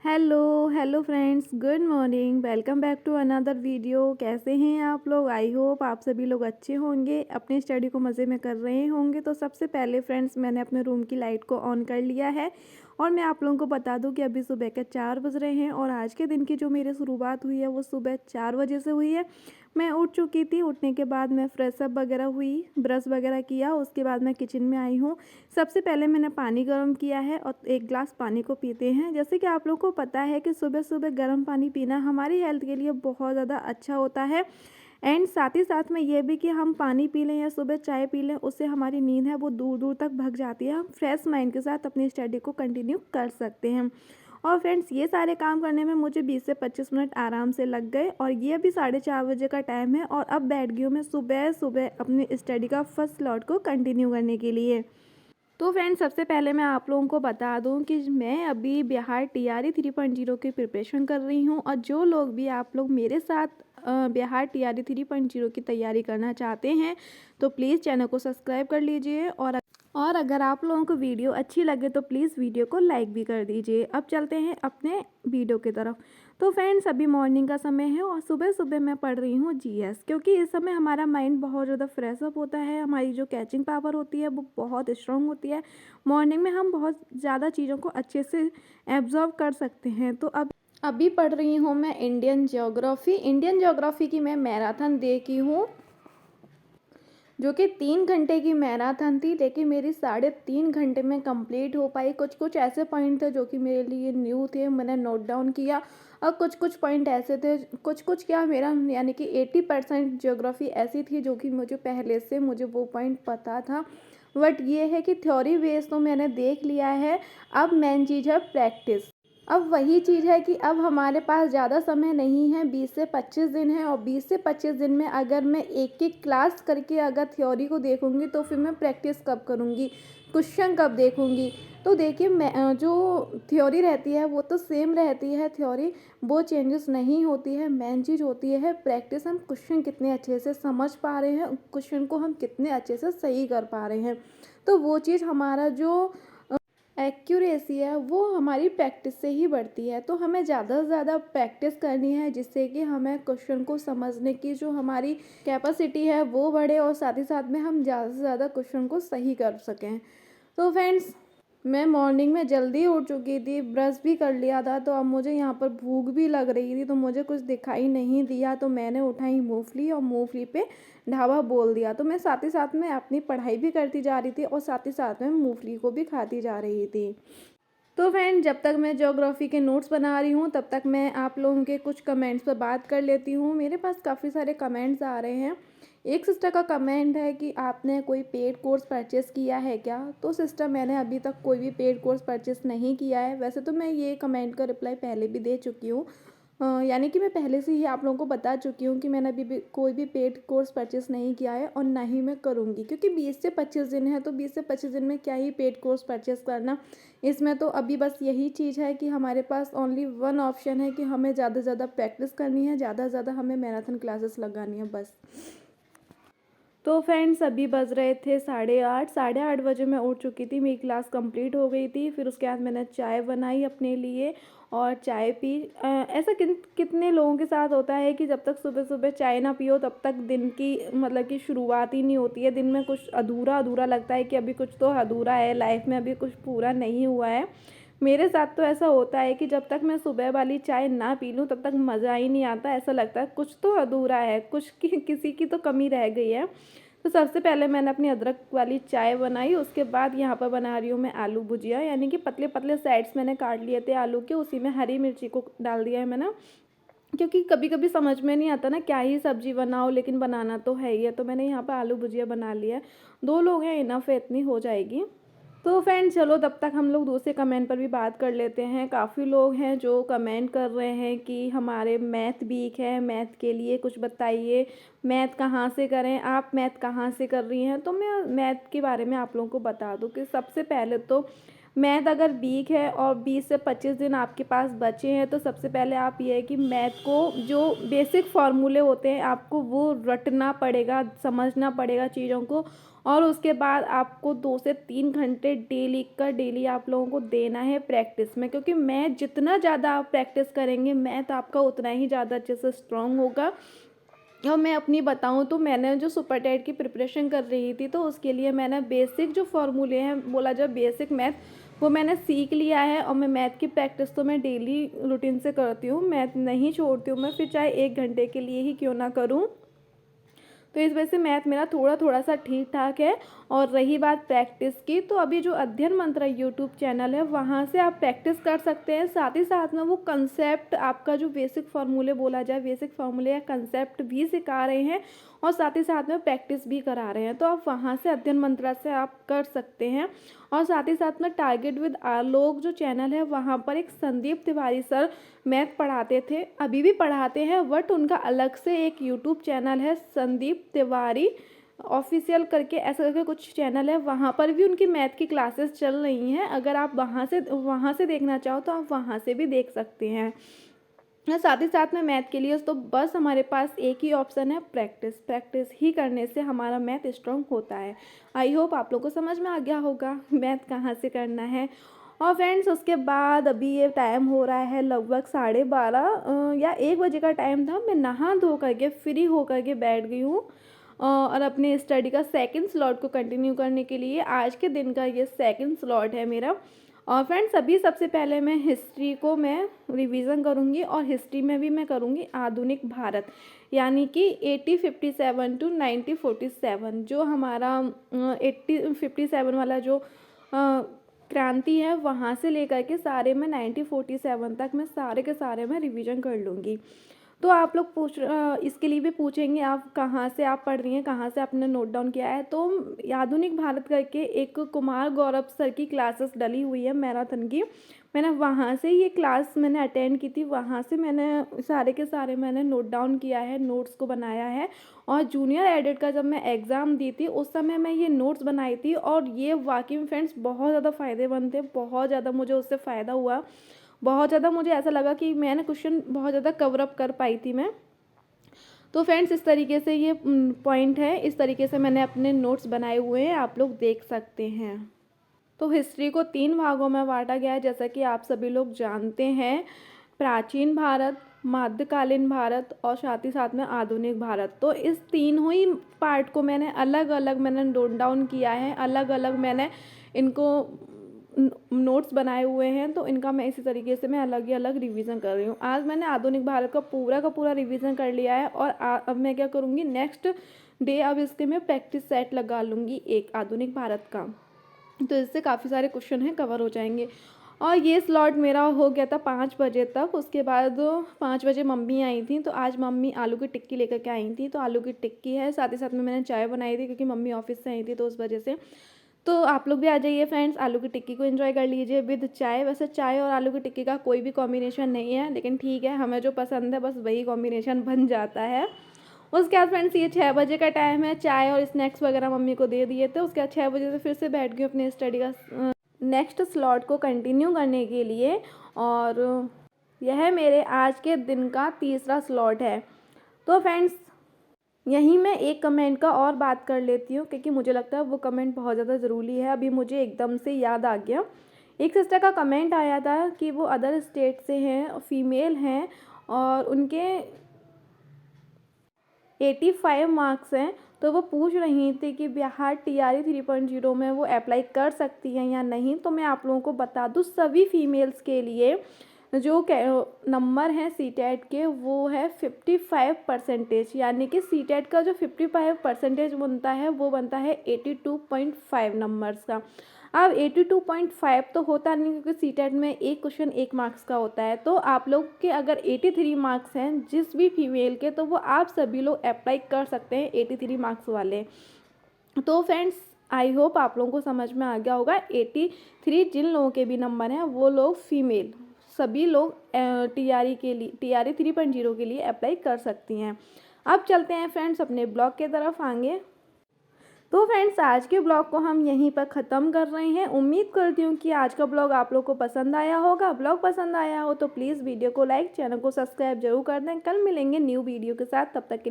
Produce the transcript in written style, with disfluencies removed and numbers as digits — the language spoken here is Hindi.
Hello friends, good morning. Welcome back to another video. कैसे हैं आप लोग? आई होप आप सभी लोग अच्छे होंगे, अपनी स्टडी को मज़े में कर रहे होंगे। तो सबसे पहले फ्रेंड्स, मैंने अपने रूम की लाइट को ऑन कर लिया है और मैं आप लोगों को बता दूं कि अभी सुबह के 4 बज रहे हैं और आज के दिन की जो मेरी शुरुआत हुई है वो सुबह 4 बजे से हुई है। मैं उठ चुकी थी। उठने के बाद मैं फ्रेश अप वगैरह हुई, ब्रश वगैरह किया, उसके बाद मैं किचन में आई हूँ। सबसे पहले मैंने पानी गर्म किया है और 1 ग्लास पानी को पीते हैं। जैसे कि आप लोगों को पता है कि सुबह सुबह गर्म पानी पीना हमारी हेल्थ के लिए बहुत ज़्यादा अच्छा होता है। एंड साथ ही साथ में ये भी कि हम पानी पी लें या सुबह चाय पी लें, उससे हमारी नींद है वो दूर दूर तक भग जाती है। हम फ्रेश माइंड के साथ अपनी स्टडी को कंटिन्यू कर सकते हैं। और फ्रेंड्स, ये सारे काम करने में मुझे 20 से 25 मिनट आराम से लग गए और ये अभी 4:30 बजे का टाइम है और अब बैठ गई हूँ मैं सुबह सुबह अपनी स्टडी का फर्स्ट स्लॉट को कंटिन्यू करने के लिए। तो फ्रेंड्स, सबसे पहले मैं आप लोगों को बता दूं कि मैं अभी बिहार टीआरई 3.0 की प्रिपरेशन कर रही हूं और जो लोग भी आप लोग मेरे साथ बिहार टीआरई 3.0 की तैयारी करना चाहते हैं तो प्लीज़ चैनल को सब्सक्राइब कर लीजिए और अगर आप लोगों को वीडियो अच्छी लगे तो प्लीज़ वीडियो को लाइक भी कर दीजिए। अब चलते हैं अपने वीडियो की तरफ। तो फ्रेंड्स, अभी मॉर्निंग का समय है और सुबह सुबह मैं पढ़ रही हूँ जीएस, क्योंकि इस समय हमारा माइंड बहुत ज़्यादा फ्रेश अप होता है। हमारी जो कैचिंग पावर होती है वो बहुत स्ट्रांग होती है। मॉर्निंग में हम बहुत ज़्यादा चीज़ों को अच्छे से एब्जॉर्व कर सकते हैं। तो अब अभी पढ़ रही हूँ मैं इंडियन ज्योग्राफी की मैं मैराथन देखी हूँ, जो कि 3 घंटे की मैराथन थी, लेकिन मेरी 3.5 घंटे में कंप्लीट हो पाई। कुछ कुछ ऐसे पॉइंट थे जो कि मेरे लिए न्यू थे, मैंने नोट डाउन किया। और कुछ कुछ पॉइंट ऐसे थे, कुछ कुछ क्या, मेरा यानी कि 80% ज्योग्राफी ऐसी थी जो कि मुझे पहले से वो पॉइंट पता था। बट ये है कि थ्योरी बेस तो मैंने देख लिया है। अब मेन चीज़ है प्रैक्टिस। अब वही चीज़ है कि अब हमारे पास ज़्यादा समय नहीं है, 20 से 25 दिन है और 20 से 25 दिन में अगर मैं एक एक क्लास करके अगर थ्योरी को देखूंगी तो फिर मैं प्रैक्टिस कब करूंगी, क्वेश्चन कब देखूंगी। तो देखिए, मैं जो थ्योरी रहती है वो तो सेम रहती है, थ्योरी वो चेंजेस नहीं होती है। मेन चीज़ होती है प्रैक्टिस। हम क्वेश्चन कितने अच्छे से समझ पा रहे हैं, क्वेश्चन को हम कितने अच्छे से सही कर पा रहे हैं। तो वो चीज़ हमारा जो एक्यूरेसी है वो हमारी प्रैक्टिस से ही बढ़ती है। तो हमें ज़्यादा से ज़्यादा प्रैक्टिस करनी है, जिससे कि हमें क्वेश्चन को समझने की जो हमारी कैपेसिटी है वो बढ़े और साथ ही साथ में हम ज़्यादा से ज़्यादा क्वेश्चन को सही कर सकें। तो फ्रेंड्स, मैं मॉर्निंग में जल्दी उठ चुकी थी, ब्रश भी कर लिया था, तो अब मुझे यहाँ पर भूख भी लग रही थी, तो मुझे कुछ दिखाई नहीं दिया, तो मैंने उठाई मूंगफली और मूंगफली पे ढाबा बोल दिया। तो मैं साथ ही साथ में अपनी पढ़ाई भी करती जा रही थी और साथ ही साथ में मूंगफली को भी खाती जा रही थी। तो फ्रेंड, जब तक मैं ज्योग्राफी के नोट्स बना रही हूँ तब तक मैं आप लोगों के कुछ कमेंट्स पर बात कर लेती हूँ। मेरे पास काफ़ी सारे कमेंट्स आ रहे हैं। एक सिस्टर का कमेंट है कि आपने कोई पेड कोर्स परचेस किया है क्या? तो सिस्टर, मैंने अभी तक कोई भी पेड कोर्स परचेस नहीं किया है। वैसे तो मैं ये कमेंट का रिप्लाई पहले भी दे चुकी हूँ, यानी कि मैं पहले से ही आप लोगों को बता चुकी हूँ कि मैंने अभी भी कोई भी पेड कोर्स परचेस नहीं किया है और ना ही मैं करूँगी, क्योंकि 20 से 25 दिन है, तो 20 से 25 दिन में क्या ही पेड कोर्स परचेस करना। इसमें तो अभी बस यही चीज़ है कि हमारे पास ओनली वन ऑप्शन है कि हमें ज़्यादा से ज़्यादा प्रैक्टिस करनी है, ज़्यादा से ज़्यादा हमें मैराथन क्लासेस लगानी है, बस। तो फ्रेंड्स, अभी बज रहे थे 8:30। 8:30 बजे मैं उठ चुकी थी, मेरी क्लास कंप्लीट हो गई थी। फिर उसके बाद मैंने चाय बनाई अपने लिए और चाय पी। ऐसा कितने लोगों के साथ होता है कि जब तक सुबह सुबह चाय ना पियो तब तक दिन की मतलब कि शुरुआत ही नहीं होती है। दिन में कुछ अधूरा अधूरा लगता है कि अभी कुछ तो अधूरा है, लाइफ में अभी कुछ पूरा नहीं हुआ है। मेरे साथ तो ऐसा होता है कि जब तक मैं सुबह वाली चाय ना पी लूँ तब तक मज़ा ही नहीं आता। ऐसा लगता है कुछ तो अधूरा है, किसी की तो कमी रह गई है। तो सबसे पहले मैंने अपनी अदरक वाली चाय बनाई, उसके बाद यहाँ पर बना रही हूँ मैं आलू भुजिया, यानी कि पतले पतले साइड्स मैंने काट लिए थे आलू के, उसी में हरी मिर्ची को डाल दिया है मैंने, क्योंकि कभी कभी समझ में नहीं आता ना क्या ही सब्जी बनाओ, लेकिन बनाना तो है ही है। तो मैंने यहाँ पर आलू भुजिया बना लिया है। 2 लोग हैं, इनफ है, इतनी हो जाएगी। तो फ्रेंड, चलो तब तक हम लोग दूसरे कमेंट पर भी बात कर लेते हैं। काफ़ी लोग हैं जो कमेंट कर रहे हैं कि हमारे मैथ वीक है, मैथ के लिए कुछ बताइए, मैथ कहाँ से करें, आप मैथ कहाँ से कर रही हैं। तो मैं मैथ के बारे में आप लोगों को बता दूं कि सबसे पहले तो मैथ अगर वीक है और 20 से 25 दिन आपके पास बचे हैं तो सबसे पहले आप ये है कि मैथ को जो बेसिक फार्मूले होते हैं आपको वो रटना पड़ेगा, समझना पड़ेगा चीज़ों को। और उसके बाद आपको 2 से 3 घंटे डेली आप लोगों को देना है प्रैक्टिस में, क्योंकि मैथ जितना ज़्यादा आप प्रैक्टिस करेंगे मैथ आपका उतना ही ज़्यादा अच्छे से स्ट्रॉन्ग होगा। और मैं अपनी बताऊँ तो मैंने जो सुपर टेट की प्रिपरेशन कर रही थी तो उसके लिए मैंने बेसिक जो फार्मूले हैं, बोला जाए बेसिक मैथ, वो मैंने सीख लिया है। और मैं मैथ की प्रैक्टिस तो मैं डेली रूटीन से करती हूँ, मैथ नहीं छोड़ती हूँ मैं, फिर चाहे 1 घंटे के लिए ही क्यों ना करूँ। तो इस वजह से मैथ मेरा थोड़ा थोड़ा सा ठीक ठाक है। और रही बात प्रैक्टिस की, तो अभी जो अध्ययन मंत्र यूट्यूब चैनल है वहाँ से आप प्रैक्टिस कर सकते हैं। साथ ही साथ में वो कंसेप्ट आपका जो बेसिक फार्मूले, बोला जाए बेसिक फार्मूले या कंसेप्ट भी सिखा रहे हैं और साथ ही साथ में प्रैक्टिस भी करा रहे हैं। तो आप वहाँ से अध्ययन मंत्रा से आप कर सकते हैं। और साथ ही साथ में टारगेट विद आलोक जो चैनल है वहाँ पर एक संदीप तिवारी सर मैथ पढ़ाते थे, अभी भी पढ़ाते हैं, बट उनका अलग से एक यूट्यूब चैनल है संदीप तिवारी ऑफिशियल करके, ऐसा करके कुछ चैनल है, वहाँ पर भी उनकी मैथ की क्लासेस चल रही हैं। अगर आप वहाँ से देखना चाहो तो आप वहाँ से भी देख सकते हैं। साथ ही साथ में मैथ के लिए तो बस हमारे पास एक ही ऑप्शन है, प्रैक्टिस। प्रैक्टिस ही करने से हमारा मैथ स्ट्रॉन्ग होता है। आई होप आप लोग को समझ में आ गया होगा मैथ कहाँ से करना है। और फ्रेंड्स उसके बाद अभी ये टाइम हो रहा है लगभग 12:30 या 1 बजे का टाइम था। मैं नहा धो करके फ्री हो करके बैठ गई हूँ और अपने स्टडी का सेकंड स्लॉट को कंटिन्यू करने के लिए। आज के दिन का ये सेकंड स्लॉट है मेरा। और फ्रेंड्स अभी सबसे पहले मैं हिस्ट्री को मैं रिवीजन करूँगी और हिस्ट्री में भी मैं करूँगी आधुनिक भारत, यानी कि 1857 टू 1947 जो हमारा 1857 वाला जो क्रांति है वहाँ से लेकर के सारे मैं 1947 तक मैं सारे के सारे मैं रिवीजन कर लूँगी। तो आप लोग इसके लिए भी पूछेंगे आप कहाँ से आप पढ़ रही हैं, कहाँ से आपने नोट डाउन किया है। तो आधुनिक भारत करके एक कुमार गौरव सर की क्लासेस डली हुई है मैराथन की, मैंने वहाँ से ये क्लास मैंने अटेंड की थी, वहाँ से मैंने सारे के सारे मैंने नोट डाउन किया है, नोट्स को बनाया है। और जूनियर एडिट का जब मैं एग्ज़ाम दी थी उस समय मैं ये नोट्स बनाई थी और ये वाकई में फ्रेंड्स बहुत ज़्यादा फ़ायदेमंद थे, बहुत ज़्यादा मुझे उससे फ़ायदा हुआ। बहुत ज़्यादा मुझे ऐसा लगा कि मैंने क्वेश्चन बहुत ज़्यादा कवर अप कर पाई थी मैं। तो फ्रेंड्स इस तरीके से ये पॉइंट है, इस तरीके से मैंने अपने नोट्स बनाए हुए हैं, आप लोग देख सकते हैं। तो हिस्ट्री को 3 भागों में बांटा गया है, जैसा कि आप सभी लोग जानते हैं, प्राचीन भारत, मध्यकालीन भारत और साथ ही साथ में आधुनिक भारत। तो इस तीनों ही पार्ट को मैंने अलग अलग मैंने नोट डाउन किया है, अलग अलग मैंने इनको नोट्स बनाए हुए हैं। तो इनका मैं इसी तरीके से मैं अलग ही अलग रिवीजन कर रही हूँ। आज मैंने आधुनिक भारत का पूरा रिवीजन कर लिया है और अब मैं क्या करूँगी नेक्स्ट डे, अब इसके मैं प्रैक्टिस सेट लगा लूँगी एक आधुनिक भारत का। तो इससे काफ़ी सारे क्वेश्चन हैं कवर हो जाएंगे। और ये स्लॉट मेरा हो गया था 5 बजे तक। उसके बाद 5 बजे मम्मी आई थी, तो आज मम्मी आलू की टिक्की लेकर के आई थी, तो आलू की टिक्की है, साथ ही साथ में मैंने चाय बनाई थी क्योंकि मम्मी ऑफिस से आई थी तो उस वजह से। तो आप लोग भी आ जाइए फ्रेंड्स, आलू की टिक्की को एंजॉय कर लीजिए विद चाय। वैसे चाय और आलू की टिक्की का कोई भी कॉम्बिनेशन नहीं है, लेकिन ठीक है, हमें जो पसंद है बस वही कॉम्बिनेशन बन जाता है। उसके बाद फ्रेंड्स ये 6 बजे का टाइम है, चाय और स्नैक्स वगैरह मम्मी को दे दिए थे। उसके बाद 6 बजे से फिर से बैठ गई अपने स्टडी का नेक्स्ट स्लॉट को कंटिन्यू करने के लिए। और यह मेरे आज के दिन का तीसरा स्लॉट है। तो फ्रेंड्स यहीं मैं एक कमेंट का और बात कर लेती हूँ क्योंकि मुझे लगता है वो कमेंट बहुत ज़्यादा ज़रूरी है, अभी मुझे एकदम से याद आ गया। एक सिस्टर का कमेंट आया था कि वो अदर स्टेट से हैं, फीमेल हैं और उनके 85 मार्क्स हैं। तो वो पूछ रही थी कि बिहार TRE 3.0 में वो अप्लाई कर सकती हैं या नहीं। तो मैं आप लोगों को बता दूँ सभी फीमेल्स के लिए जो नंबर हैं CTET के वो है 55%, यानी कि CTET का जो 55% बनता है वो बनता है 82.5 नंबर्स का। अब 82.5 तो होता नहीं क्योंकि CTET में एक क्वेश्चन 1 मार्क्स का होता है। तो आप लोग के अगर 83 मार्क्स हैं जिस भी फीमेल के, तो वो आप सभी लोग अप्लाई कर सकते हैं 83 मार्क्स वाले। तो फ्रेंड्स आई होप आप लोगों को समझ में आ गया होगा। 83 जिन लोगों के भी नंबर हैं वो लोग फीमेल सभी लोग TRE के लिए TRE 3.0 के लिए अप्लाई कर सकती हैं। अब चलते हैं फ्रेंड्स अपने ब्लॉग के तरफ आगे। तो फ्रेंड्स आज के ब्लॉग को हम यहीं पर ख़त्म कर रहे हैं। उम्मीद करती हूँ कि आज का ब्लॉग आप लोग को पसंद आया होगा। ब्लॉग पसंद आया हो तो प्लीज़ वीडियो को लाइक, चैनल को सब्सक्राइब जरूर कर दें। कल मिलेंगे न्यू वीडियो के साथ, तब तक के लिए